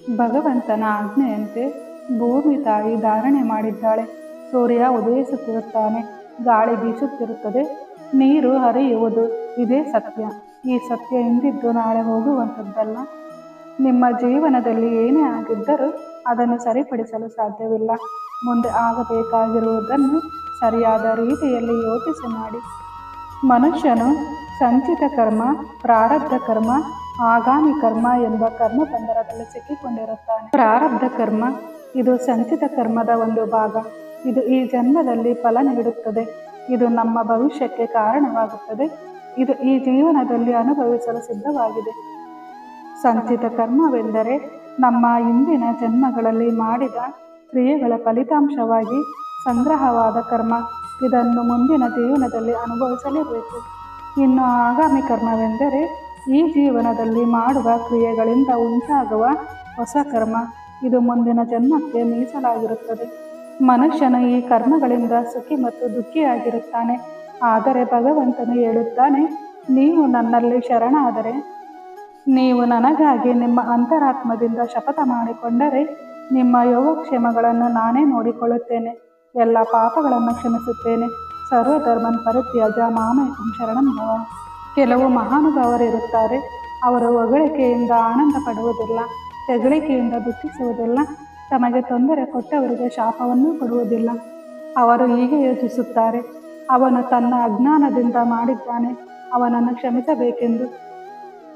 ಭಗವಂತನ ಆಜ್ಞೆಯಂತೆ ಭೂಮಿ ತಾಯಿ ಧಾರಣೆ ಮಾಡಿದ್ದಾಳೆ. ಸೂರ್ಯ ಉದಯಿಸುತ್ತಿರುತ್ತಾನೆ, ಗಾಳಿ ಬೀಸುತ್ತಿರುತ್ತದೆ, ನೀರು ಹರಿಯುವುದು. ಇದೇ ಸತ್ಯ. ಈ ಸತ್ಯ ಇಂದಿದ್ದು ನಾಳೆ ಹೋಗುವಂಥದ್ದಲ್ಲ. ನಿಮ್ಮ ಜೀವನದಲ್ಲಿ ಏನೇ ಆಗಿದ್ದರೂ ಅದನ್ನು ಸರಿಪಡಿಸಲು ಸಾಧ್ಯವಿಲ್ಲ. ಮುಂದೆ ಆಗಬೇಕಾಗಿರುವುದನ್ನು ಸರಿಯಾದ ರೀತಿಯಲ್ಲಿ ಯೋಚಿಸಿ ಮಾಡಿ. ಮನುಷ್ಯನು ಸಂಚಿತ ಕರ್ಮ, ಪ್ರಾರಬ್ಧ ಕರ್ಮ, ಆಗಾಮಿ ಕರ್ಮ ಎಂಬ ಕರ್ಮ ಬಂಧನದಲ್ಲಿ ಸಿಕ್ಕಿಕೊಂಡಿರುತ್ತಾನೆ. ಪ್ರಾರಬ್ಧ ಕರ್ಮ ಇದು ಸಂಚಿತ ಕರ್ಮದ ಒಂದು ಭಾಗ. ಇದು ಈ ಜನ್ಮದಲ್ಲಿ ಫಲ ನೀಡುತ್ತದೆ. ಇದು ನಮ್ಮ ಭವಿಷ್ಯಕ್ಕೆ ಕಾರಣವಾಗುತ್ತದೆ. ಇದು ಈ ಜೀವನದಲ್ಲಿ ಅನುಭವಿಸಲು ಸಿದ್ಧವಾಗಿದೆ. ಸಂಚಿತ ಕರ್ಮವೆಂದರೆ ನಮ್ಮ ಹಿಂದಿನ ಜನ್ಮಗಳಲ್ಲಿ ಮಾಡಿದ ಕ್ರಿಯೆಗಳ ಫಲಿತಾಂಶವಾಗಿ ಸಂಗ್ರಹವಾದ ಕರ್ಮ. ಇದನ್ನು ಮುಂದಿನ ಜೀವನದಲ್ಲಿ ಅನುಭವಿಸಲೇಬೇಕು. ಇನ್ನು ಆಗಾಮಿ ಕರ್ಮವೆಂದರೆ ಈ ಜೀವನದಲ್ಲಿ ಮಾಡುವ ಕ್ರಿಯೆಗಳಿಂದ ಉಂಟಾಗುವ ಹೊಸ ಕರ್ಮ. ಇದು ಮುಂದಿನ ಜನ್ಮಕ್ಕೆ ಮೀಸಲಾಗಿರುತ್ತದೆ. ಮನುಷ್ಯನು ಈ ಕರ್ಮಗಳಿಂದ ಸುಖಿ ಮತ್ತು ದುಃಖಿಯಾಗಿರುತ್ತಾನೆ. ಆದರೆ ಭಗವಂತನು ಹೇಳುತ್ತಾನೆ, ನೀವು ನನ್ನಲ್ಲಿ ಶರಣಾದರೆ, ನೀವು ನನಗಾಗಿ ನಿಮ್ಮ ಅಂತರಾತ್ಮದಿಂದ ಶಪಥ ಮಾಡಿಕೊಂಡರೆ ನಿಮ್ಮ ಯೋಗಕ್ಷೇಮಗಳನ್ನು ನಾನೇ ನೋಡಿಕೊಳ್ಳುತ್ತೇನೆ. ಎಲ್ಲ ಪಾಪಗಳನ್ನು ಕ್ಷಮಿಸುತ್ತೇನೆ. ಸರ್ವಧರ್ಮನ್ ಪರಿತ್ಯಜ ಮಾಮೇಕಂ ಶರಣಂ ಭವ. ಕೆಲವು ಮಹಾನುಭಾವರಿರುತ್ತಾರೆ. ಅವರು ಹೊಗಳಿಕೆಯಿಂದ ಆನಂದ ಪಡುವುದಿಲ್ಲ, ತೆಗಳಿಕೆಯಿಂದ ದುಃಖಿಸುವುದಿಲ್ಲ, ತಮಗೆ ತೊಂದರೆ ಕೊಟ್ಟವರಿಗೆ ಶಾಪವನ್ನೂ ಕೊಡುವುದಿಲ್ಲ. ಅವರು ಹೀಗೆ ಯೋಚಿಸುತ್ತಾರೆ, ಅವನು ತನ್ನ ಅಜ್ಞಾನದಿಂದ ಮಾಡಿದ್ದಾನೆ, ಅವನನ್ನು ಕ್ಷಮಿಸಬೇಕೆಂದು.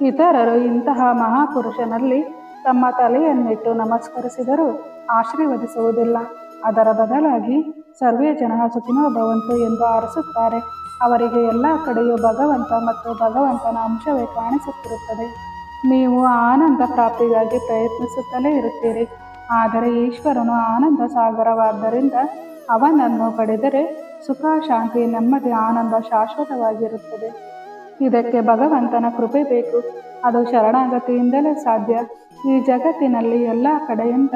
ಇತರರು ಇಂತಹ ಮಹಾಪುರುಷನಲ್ಲಿ ತಮ್ಮ ತಲೆಯನ್ನಿಟ್ಟು ನಮಸ್ಕರಿಸಿದರೂ ಆಶೀರ್ವದಿಸುವುದಿಲ್ಲ. ಅದರ ಬದಲಾಗಿ ಸರ್ವೇ ಜನ ಸುಖಿನೋ ಭವಂತು ಎಂದು ಹಾರೈಸುತ್ತಾರೆ. ಅವರಿಗೆ ಎಲ್ಲ ಕಡೆಯೂ ಭಗವಂತ ಮತ್ತು ಭಗವಂತನ ಅಂಶವೇ ಕಾಣಿಸುತ್ತಿರುತ್ತದೆ. ನೀವು ಆನಂದ ಪ್ರಾಪ್ತಿಗಾಗಿ ಪ್ರಯತ್ನಿಸುತ್ತಲೇ ಇರುತ್ತೀರಿ. ಆದರೆ ಈಶ್ವರನು ಆನಂದ ಸಾಗರವಾದ್ದರಿಂದ ಅವನನ್ನು ಪಡೆದರೆ ಸುಖ, ಶಾಂತಿ, ನೆಮ್ಮದಿ, ಆನಂದ ಶಾಶ್ವತವಾಗಿರುತ್ತದೆ. ಇದಕ್ಕೆ ಭಗವಂತನ ಕೃಪೆ ಬೇಕು. ಅದು ಶರಣಾಗತಿಯಿಂದಲೇ ಸಾಧ್ಯ. ಈ ಜಗತ್ತಿನಲ್ಲಿ ಎಲ್ಲ ಕಡೆಯಿಂದ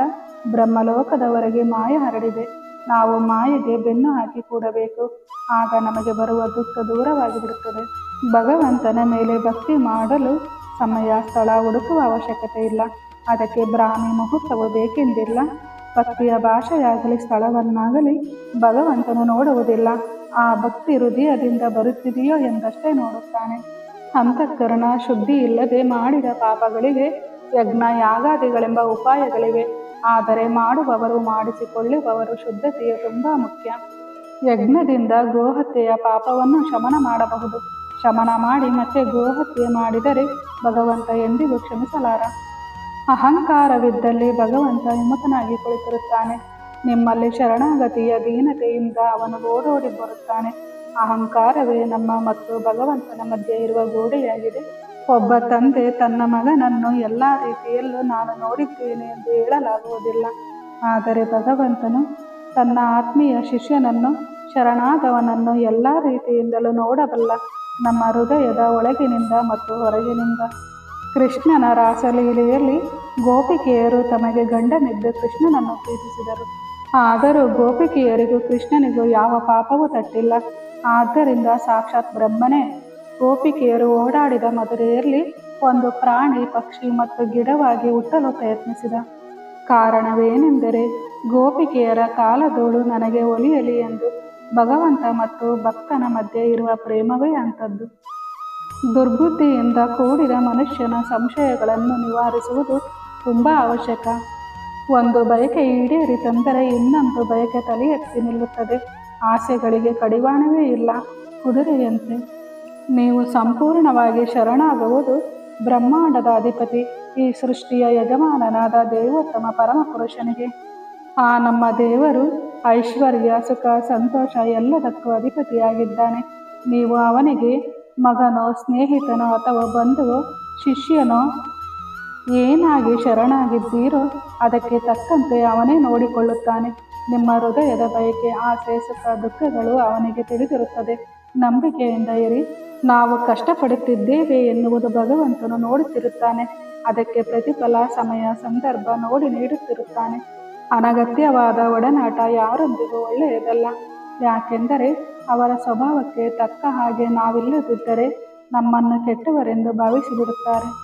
ಬ್ರಹ್ಮಲೋಕದವರೆಗೆ ಮಾಯೆ ಹರಡಿದೆ. ನಾವು ಮಾಯೆಗೆ ಬೆನ್ನು ಹಾಕಿ ಕೂಡಬೇಕು. ಆಗ ನಮಗೆ ಬರುವ ದುಃಖ ದೂರವಾಗಿ ಬಿಡುತ್ತದೆ. ಭಗವಂತನ ಮೇಲೆ ಭಕ್ತಿ ಮಾಡಲು ಸಮಯ, ಸ್ಥಳ ಹುಡುಕುವ ಅವಶ್ಯಕತೆ ಇಲ್ಲ. ಅದಕ್ಕೆ ಬ್ರಾಹ್ಮಿ ಮುಹೂರ್ತವು ಬೇಕೆಂದಿಲ್ಲ. ಭಕ್ತಿಯ ಭಾಷೆಯಾಗಲಿ ಸ್ಥಳವನ್ನಾಗಲಿ ಭಗವಂತನು ನೋಡುವುದಿಲ್ಲ. ಆ ಭಕ್ತಿ ಹೃದಯದಿಂದ ಬರುತ್ತಿದೆಯೋ ಎಂದಷ್ಟೇ ನೋಡುತ್ತಾನೆ. ಅಂತಃಕರಣ ಶುದ್ಧಿ ಇಲ್ಲದೆ ಮಾಡಿದ ಪಾಪಗಳಿಗೆ ಯಜ್ಞ, ಯಾಗಾದಿಗಳೆಂಬ ಉಪಾಯಗಳಿವೆ. ಆದರೆ ಮಾಡುವವರು, ಮಾಡಿಸಿಕೊಳ್ಳುವವರು ಶುದ್ಧತೆಯು ತುಂಬ ಮುಖ್ಯ. ಯಜ್ಞದಿಂದ ಗೋಹತ್ಯೆಯ ಪಾಪವನ್ನು ಶಮನ ಮಾಡಬಹುದು. ಶಮನ ಮಾಡಿ ಮತ್ತೆ ಗೋಹತ್ಯೆ ಮಾಡಿದರೆ ಭಗವಂತ ಎಂದಿಗೂ ಕ್ಷಮಿಸಲಾರ. ಅಹಂಕಾರವಿದ್ದಲ್ಲಿ ಭಗವಂತ ವಿಮುಖನಾಗಿ ಕುಳಿತಿರುತ್ತಾನೆ. ನಿಮ್ಮಲ್ಲಿ ಶರಣಾಗತಿಯ ದೀನತೆಯಿಂದ ಅವನು ಓಡೋಡಿ ಬರುತ್ತಾನೆ. ಅಹಂಕಾರವೇ ನಮ್ಮ ಮತ್ತು ಭಗವಂತನ ಮಧ್ಯೆ ಇರುವ ಗೋಡೆಯಾಗಿದೆ. ಒಬ್ಬ ತಂದೆ ತನ್ನ ಮಗನನ್ನು ಎಲ್ಲ ರೀತಿಯಲ್ಲೂ ನಾನು ನೋಡಿದ್ದೇನೆ ಎಂದು ಹೇಳಲಾಗುವುದಿಲ್ಲ. ಆದರೆ ಭಗವಂತನು ತನ್ನ ಆತ್ಮೀಯ ಶಿಷ್ಯನನ್ನು, ಶರಣಾದವನನ್ನು ಎಲ್ಲ ರೀತಿಯಿಂದಲೂ ನೋಡಬಲ್ಲ. ನಮ್ಮ ಹೃದಯದ ಒಳಗಿನಿಂದ ಮತ್ತು ಹೊರಗಿನಿಂದ. ಕೃಷ್ಣನ ರಾಸಲೀಲೆಯಲ್ಲಿ ಗೋಪಿಕೆಯರು ತಮಗೆ ಗಂಡನಿದ್ದು ಕೃಷ್ಣನನ್ನು ಪ್ರೀತಿಸಿದರು. ಆದರೂ ಗೋಪಿಕೆಯರಿಗೂ ಕೃಷ್ಣನಿಗೂ ಯಾವ ಪಾಪವೂ ತಟ್ಟಿಲ್ಲ. ಆದ್ದರಿಂದ ಸಾಕ್ಷಾತ್ ಬ್ರಹ್ಮನೇ ಗೋಪಿಕೆಯರು ಓಡಾಡಿದ ಮದುವೆಯಲ್ಲಿ ಒಂದು ಪ್ರಾಣಿ, ಪಕ್ಷಿ ಮತ್ತು ಗಿಡವಾಗಿ ಹುಟ್ಟಲು ಪ್ರಯತ್ನಿಸಿದ. ಕಾರಣವೇನೆಂದರೆ ಗೋಪಿಕೆಯರ ಕಾಲಧೂಳು ನನಗೆ ಒಲಿಯಲಿ ಎಂದು. ಭಗವಂತ ಮತ್ತು ಭಕ್ತನ ಮಧ್ಯೆ ಇರುವ ಪ್ರೇಮವೇ ಅಂಥದ್ದು. ದುರ್ಬುದ್ಧಿಯಿಂದ ಕೂಡಿದ ಮನುಷ್ಯನ ಸಂಶಯಗಳನ್ನು ನಿವಾರಿಸುವುದು ತುಂಬ ಅವಶ್ಯಕ. ಒಂದು ಬಯಕೆ ಈಡೇರಿತೆಂದರೆ ಇನ್ನೊಂದು ಬಯಕೆ ತಲೆ ಎತ್ತಿ ನಿಲ್ಲುತ್ತದೆ. ಆಸೆಗಳಿಗೆ ಕಡಿವಾಣವೇ ಇಲ್ಲ. ಕುದುರೆಯಂತೆ ನೀವು ಸಂಪೂರ್ಣವಾಗಿ ಶರಣಾಗುವುದು ಬ್ರಹ್ಮಾಂಡದ ಅಧಿಪತಿ, ಈ ಸೃಷ್ಟಿಯ ಯಜಮಾನನಾದ ದೇವೋತ್ತಮ ಪರಮಪುರುಷನಿಗೆ. ಆ ನಮ್ಮ ದೇವರು ಐಶ್ವರ್ಯ, ಸುಖ, ಸಂತೋಷ ಎಲ್ಲದಕ್ಕೂ ಅಧಿಪತಿಯಾಗಿದ್ದಾನೆ. ನೀವು ಅವನಿಗೆ ಮಗನೋ, ಸ್ನೇಹಿತನೋ ಅಥವಾ ಬಂಧುವೋ, ಶಿಷ್ಯನೋ ಏನಾಗಿ ಶರಣಾಗಿದ್ದೀರೋ ಅದಕ್ಕೆ ತಕ್ಕಂತೆ ಅವನೇ ನೋಡಿಕೊಳ್ಳುತ್ತಾನೆ. ನಿಮ್ಮ ಹೃದಯದ ಬಯಕೆ, ಆಸೆ, ಸುಖ, ದುಃಖಗಳು ಅವನಿಗೆ ತಿಳಿದಿರುತ್ತದೆ. ನಂಬಿಕೆಯಿಂದ ಇರಿ. ನಾವು ಕಷ್ಟಪಡುತ್ತಿದ್ದೇವೆ ಎನ್ನುವುದು ಭಗವಂತನು ನೋಡುತ್ತಿರುತ್ತಾನೆ. ಅದಕ್ಕೆ ಪ್ರತಿಫಲ, ಸಮಯ, ಸಂದರ್ಭ ನೋಡಿ ನೀಡುತ್ತಿರುತ್ತಾನೆ. ಅನಗತ್ಯವಾದ ಒಡನಾಟ ಯಾರೊಂದಿಗೂ ಒಳ್ಳೆಯದಲ್ಲ. ಯಾಕೆಂದರೆ ಅವರ ಸ್ವಭಾವಕ್ಕೆ ತಕ್ಕ ಹಾಗೆ ನಾವಿಲ್ಲದಿದ್ದರೆ ನಮ್ಮನ್ನು ಕೆಟ್ಟವರೆಂದು ಭಾವಿಸಿಬಿಡುತ್ತಾರೆ.